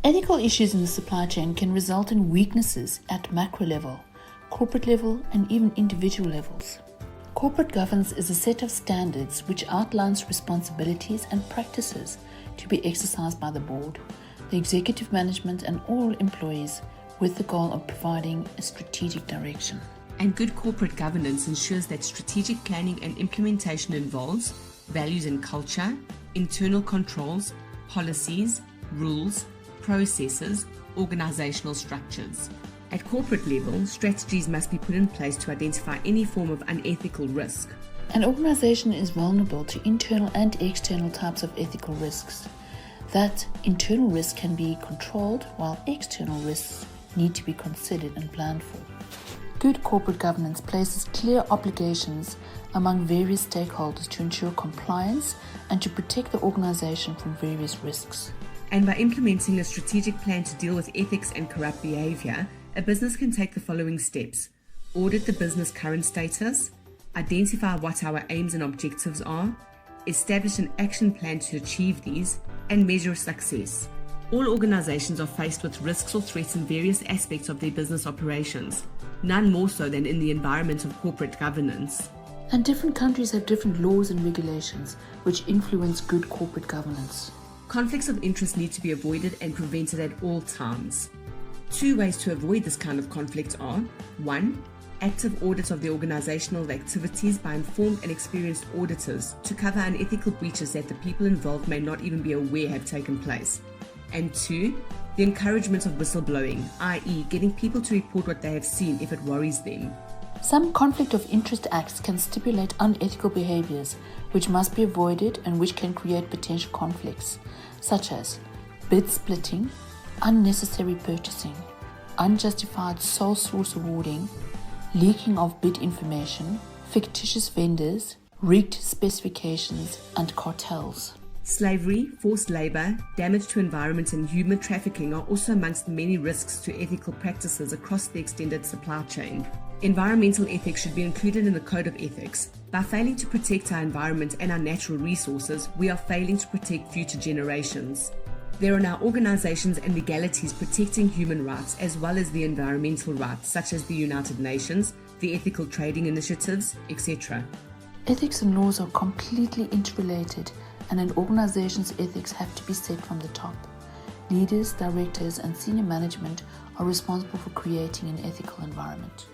Ethical issues in the supply chain can result in weaknesses at macro level, corporate level, and even individual levels. Corporate governance is a set of standards which outlines responsibilities and practices to be exercised by the board, the executive management, and all employees, with the goal of providing a strategic direction. And good corporate governance ensures that strategic planning and implementation involves values and culture, internal controls, policies, rules, processes, organizational structures. At corporate level, strategies must be put in place to identify any form of unethical risk. An organization is vulnerable to internal and external types of ethical risks. That internal risk can be controlled, while external risks need to be considered and planned for. Good corporate governance places clear obligations among various stakeholders to ensure compliance and to protect the organization from various risks. And by implementing a strategic plan to deal with ethics and corrupt behavior, a business can take the following steps: audit the business current status, identify what our aims and objectives are, establish an action plan to achieve these, and measure success. All organizations are faced with risks or threats in various aspects of their business operations, none more so than in the environment of corporate governance. And different countries have different laws and regulations which influence good corporate governance. Conflicts of interest need to be avoided and prevented at all times. 2 ways to avoid this kind of conflict are: 1. Active audit of the organizational activities by informed and experienced auditors to cover unethical breaches that the people involved may not even be aware have taken place. And 2. The encouragement of whistleblowing, i.e. getting people to report what they have seen if it worries them. Some conflict of interest acts can stipulate unethical behaviors which must be avoided and which can create potential conflicts, such as bid splitting, unnecessary purchasing, unjustified sole source awarding, leaking of bid information, fictitious vendors, rigged specifications, and cartels. Slavery, forced labor, damage to environment, and human trafficking are also amongst the many risks to ethical practices across the extended supply chain. Environmental ethics should be included in the Code of Ethics. By failing to protect our environment and our natural resources, we are failing to protect future generations. There are now organizations and legalities protecting human rights as well as the environmental rights, such as the United Nations, the Ethical Trading Initiatives, etc. Ethics and laws are completely interrelated, and an organization's ethics have to be set from the top. Leaders, directors, and senior management are responsible for creating an ethical environment.